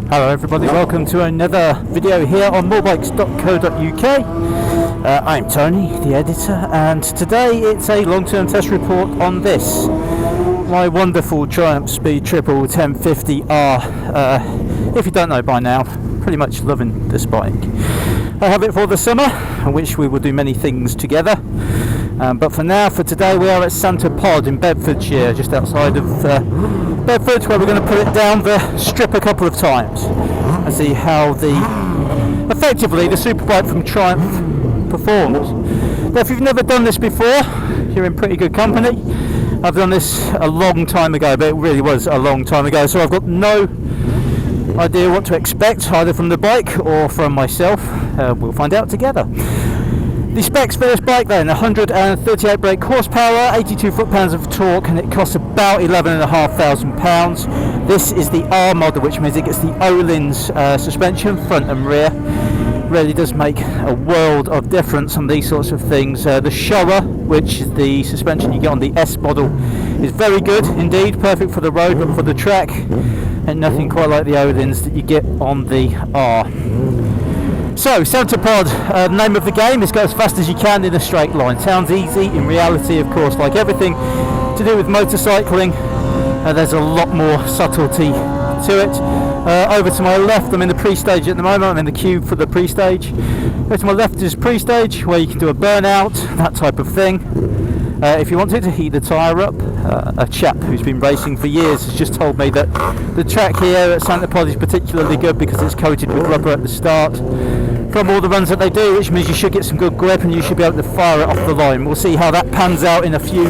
Hello everybody, welcome to another video here on MoreBikes.co.uk. I'm Tony, the editor, and today it's a long-term test report on this, my wonderful Triumph Speed Triple 1050R. If you don't know by now, pretty much loving this bike. I have it for the summer, in which we will do many things together. But for now, for today, we are at Santa Pod in Bedfordshire, just outside of Bedford, where we're going to put it down the strip a couple of times and see how effectively the superbike from Triumph performs. Now, if you've never done this before, you're in pretty good company. I've done this a long time ago, but it really was a long time ago, so I've got no idea what to expect either from the bike or from myself. We'll find out together. The specs for this bike then: 138 brake horsepower, 82 foot-pounds of torque, and it costs about £11,500. This is the R model, which means it gets the Öhlins suspension, front and rear. Really does make a world of difference on these sorts of things. The Showa, which is the suspension you get on the S model, is very good indeed, perfect for the road, but for the track, and nothing quite like the Öhlins that you get on the R. So, Santa Pod, the name of the game is go as fast as you can in a straight line. Sounds easy. In reality, of course, like everything to do with motorcycling, there's a lot more subtlety to it. Over to my left, I'm in the pre-stage at the moment. I'm in the queue for the pre-stage. Over to my left is pre-stage, where you can do a burnout, that type of thing. If you wanted to heat the tyre up, a chap who's been racing for years has just told me that the track here at Santa Pod is particularly good because it's coated with rubber at the start from all the runs that they do, which means you should get some good grip and you should be able to fire it off the line. We'll see how that pans out in a few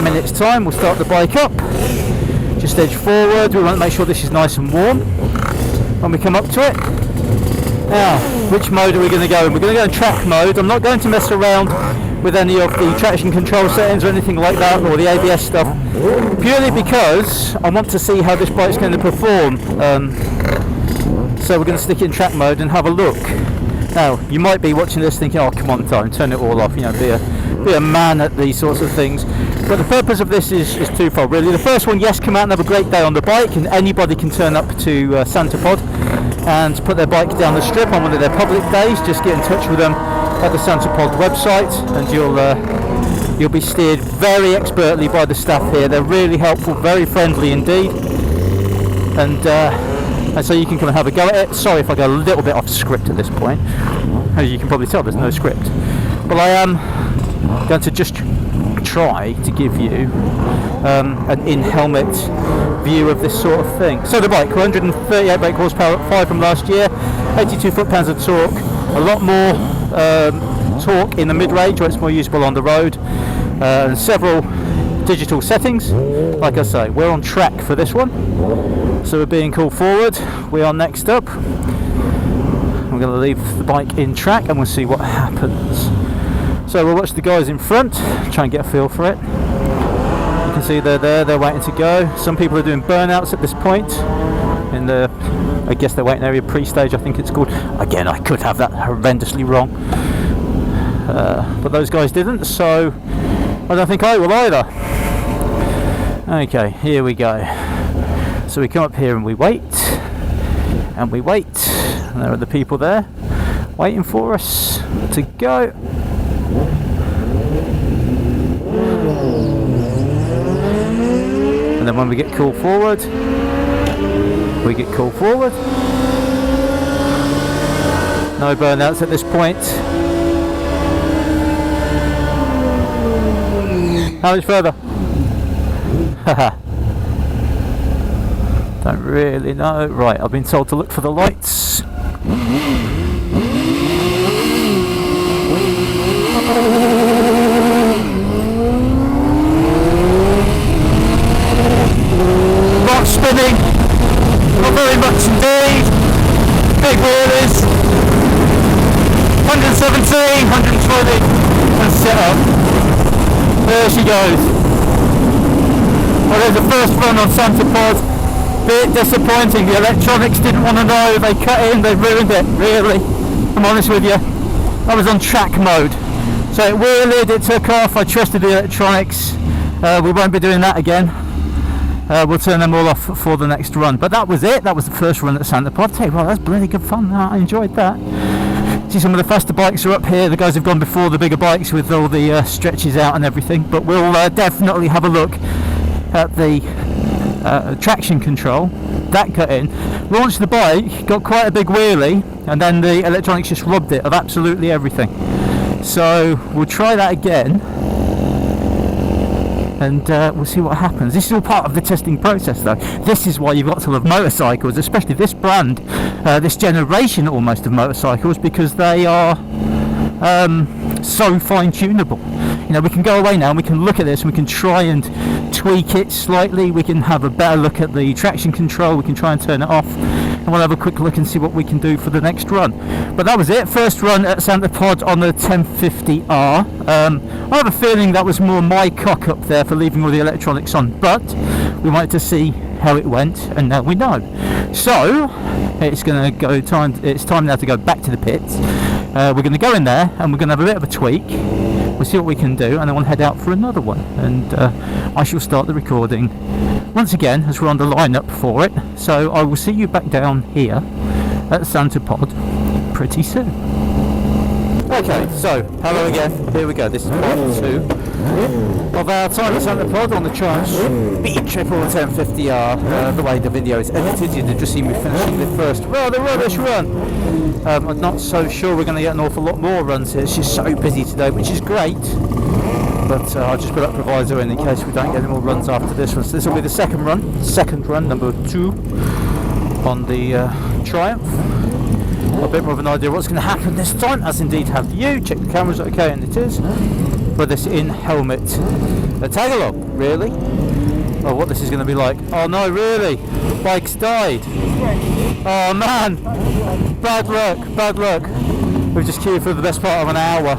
minutes time. We'll start the bike up, just edge forward. We want to make sure this is nice and warm when we come up to it. Now, which mode are we going to go in? We're going to go in track mode. I'm not going to mess around with any of the traction control settings or anything like that, or the ABS stuff, purely because I want to see how this bike's going to perform. So we're going to stick it in track mode and have a look. Now, you might be watching this thinking, oh come on Tom, turn it all off, be a man at these sorts of things. But the purpose of this is twofold really. The first one, yes, come out and have a great day on the bike, and anybody can turn up to Santa Pod and put their bike down the strip on one of their public days. Just get in touch with them at the Santa Pod website and you'll be steered very expertly by the staff here. They're really helpful, very friendly indeed, and so you can come and have a go at it. Sorry if I go a little bit off script at this point. As you can probably tell, there's no script, but I am going to just try to give you an in-helmet view of this sort of thing. So the bike, 138 brake horsepower, up 5 from last year, 82 foot-pounds of torque, a lot more torque in the mid-range where it's more usable on the road, and several digital settings. Like I say, we're on track for this one, so we're being called forward. We are next up. I'm going to leave the bike in track and we'll see what happens. So we'll watch the guys in front, try and get a feel for it. You can see they're there, they're waiting to go. Some people are doing burnouts at this point in the, I guess, their waiting area, pre-stage I think it's called. Again, I could have that horrendously wrong, but those guys didn't, so I don't think I will either. Okay, here we go. So we come up here and we wait, and we wait, and there are the people there waiting for us to go. And then when we get called forward, we get called forward. No burnouts at this point. How much further? Haha. Don't really know. Right, I've been told to look for the lights. Not spinning. Not very much indeed. Big wheelies. 117, 120, and set up. There she goes. Well, there's the first run on Santa Pod. Bit disappointing. The electronics didn't want to know. They cut in, they ruined it, really. I'm honest with you. I was on track mode. So it wheeled, it took off, I trusted the electronics. We won't be doing that again. we'll turn them all off for the next run. But that was it. That was the first run at Santa Pod. Tell you what, that's bloody good fun. I enjoyed that. See, some of the faster bikes are up here. The guys have gone before the bigger bikes with all the stretches out and everything. But we'll definitely have a look at the traction control. That cut in, launched the bike, got quite a big wheelie, and then the electronics just robbed it of absolutely everything. So we'll try that again, and we'll see what happens. This is all part of the testing process, though. This is why you've got to love motorcycles, especially this brand, this generation almost of motorcycles, because they are so fine-tunable. You know, we can go away now and we can look at this and we can try and tweak it slightly. We can have a better look at the traction control. We can try and turn it off, and we'll have a quick look and see what we can do for the next run. But that was it. First run at Santa Pod on the 1050R. I have a feeling that was more my cock up there for leaving all the electronics on, but we wanted to see how it went, and now we know. So it's going to go time. It's time now to go back to the pits. We're going to go in there and we're going to have a bit of a tweak. We'll see what we can do, and then we'll head out for another one. And I shall start the recording once again as we're on the lineup for it. So I will see you back down here at Santa Pod pretty soon. Okay, so hello again. Here we go. This is part 2 of our time at Santa Pod on the Triumph Speed Triple 1050R. The way the video is edited, you've just seen me finishing the first rather rubbish run. I'm not so sure we're going to get an awful lot more runs here. It's just so busy today, which is great. But I'll just put up proviso in case we don't get any more runs after this one. So this will be the second run, number 2 on the Triumph. A bit more of an idea of what's going to happen this time, as indeed have you. Check the camera's okay, and it is. For this in-helmet tag-along, really? Oh, what this is going to be like. Oh no, really? Bike's died. Oh man, bad luck. We've just queued for the best part of an hour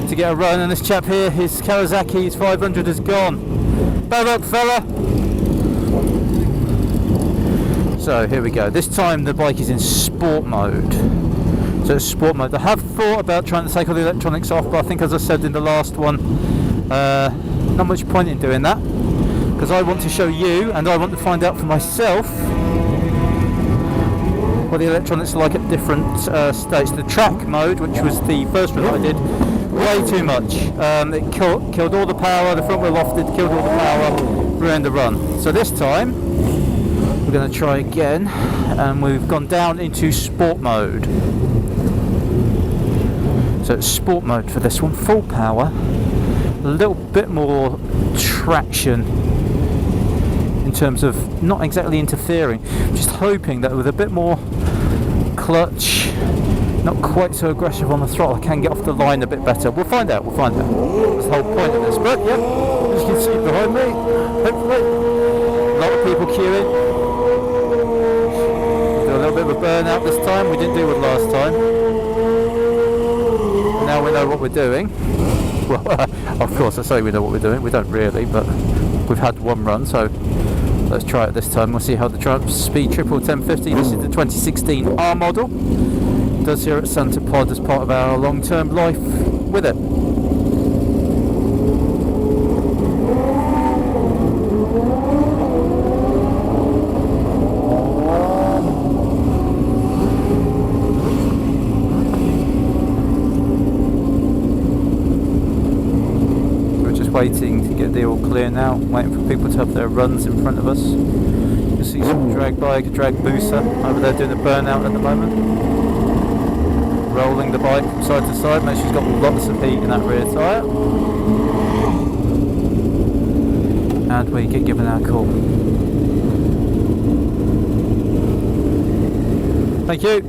to get a run, and this chap here, his Kawasaki's 500 is gone. Bad luck, fella. So here we go. This time the bike is in sport mode. So it's sport mode. I have thought about trying to take all the electronics off, but I think, as I said in the last one, not much point in doing that, because I want to show you and I want to find out for myself what the electronics are like at different states. The track mode, which was the first one that I did, way too much. It killed all the power, the front wheel lofted, killed all the power, ruined the run. So this time we're going to try again, and we've gone down into sport mode. So it's sport mode for this one, full power, a little bit more traction in terms of not exactly interfering, just hoping that with a bit more clutch, not quite so aggressive on the throttle, I can get off the line a bit better. We'll find out. That's the whole point of this. But yeah, as you can see behind me, hopefully, a lot of people queuing. Do a little bit of a burnout this time. We didn't do it last time. Now we know what we're doing. Well, of course I say we know what we're doing. We don't really, but we've had one run, so let's try it this time. We'll see how the Triumph Speed Triple 1050, this is the 2016 R model, does here at Santa Pod as part of our long-term life with it. Waiting to get the all clear now, waiting for people to have their runs in front of us. You can see some drag bike, drag booster over there doing a burnout at the moment. Rolling the bike from side to side, make sure she's got lots of heat in that rear tyre. And we get given our call. Thank you.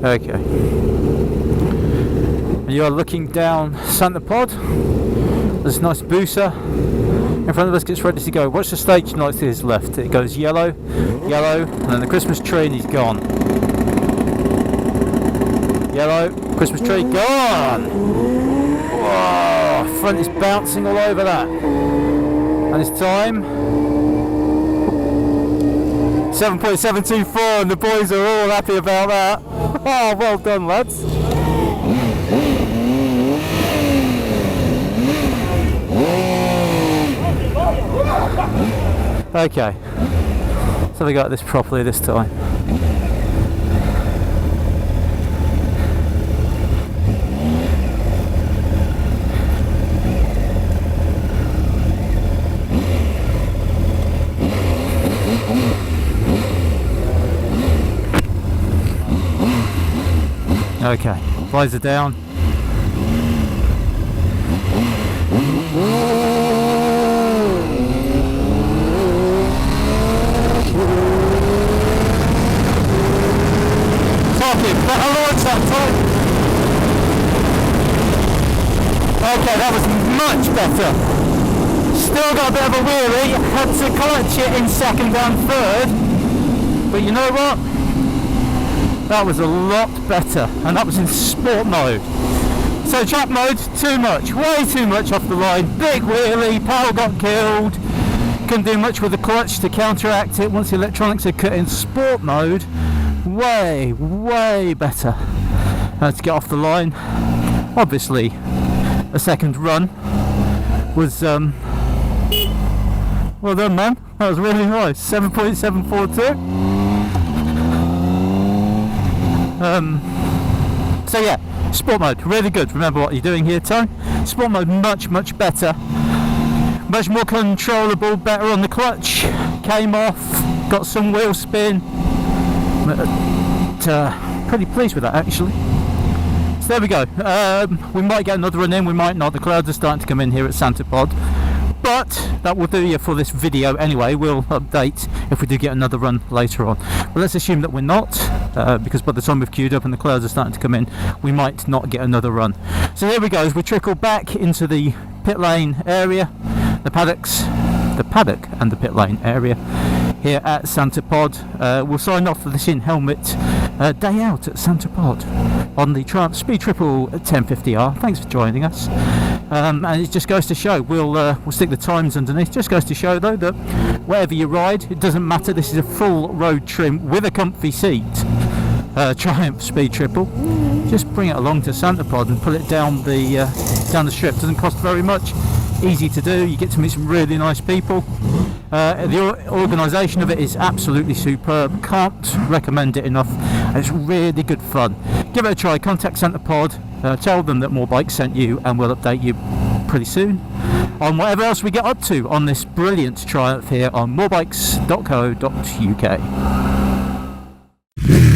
Okay. And you are looking down Santa Pod. There's a nice booster in front of us, gets ready to go. Watch the stage lights to his left. It goes yellow, yellow, and then the Christmas tree, and he's gone. Yellow, Christmas tree, gone! Whoa, front is bouncing all over that. And it's time 7.724, and the boys are all happy about that. Oh, well done, lads. Okay, so we got this properly this time. Okay, visor down. Talking, better launch that time. Okay, that was much better. Still got a bit of a wheelie, had to clutch it in second and third. But you know what? That was a lot better, and that was in sport mode. So track mode, too much, way too much off the line. Big wheelie, power got killed. Couldn't do much with the clutch to counteract it once the electronics had cut in. Sport mode, way better to get off the line. Obviously, a second run was well done, man. That was really nice. 7.742. So yeah, sport mode, really good. Remember what you're doing here, Tone. Sport mode, much better. Much more controllable, better on the clutch. Came off, got some wheel spin. Pretty pleased with that, actually. So there we go. We might get another run in, we might not. The clouds are starting to come in here at Santa Pod. But that will do you for this video anyway. We'll update if we do get another run later on. But let's assume that we're not, because by the time we've queued up and the clouds are starting to come in, we might not get another run. So here we go, as we trickle back into the pit lane area, the paddock and the pit lane area here at Santa Pod. We'll sign off for this in-helmet day out at Santa Pod on the Triumph Speed Triple 1050R. Thanks for joining us. And it just goes to show, we'll stick the times underneath. Just goes to show though that wherever you ride, it doesn't matter. This is a full road trim with a comfy seat. Triumph Speed Triple. Just bring it along to Santa Pod and pull it down the strip. Doesn't cost very much. Easy to do. You get to meet some really nice people. The organisation of it is absolutely superb. Can't recommend it enough. It's really good fun. Give it a try. Contact Santa Pod. Tell them that MoreBikes sent you, and we'll update you pretty soon on whatever else we get up to on this brilliant Triumph here on MoreBikes.co.uk.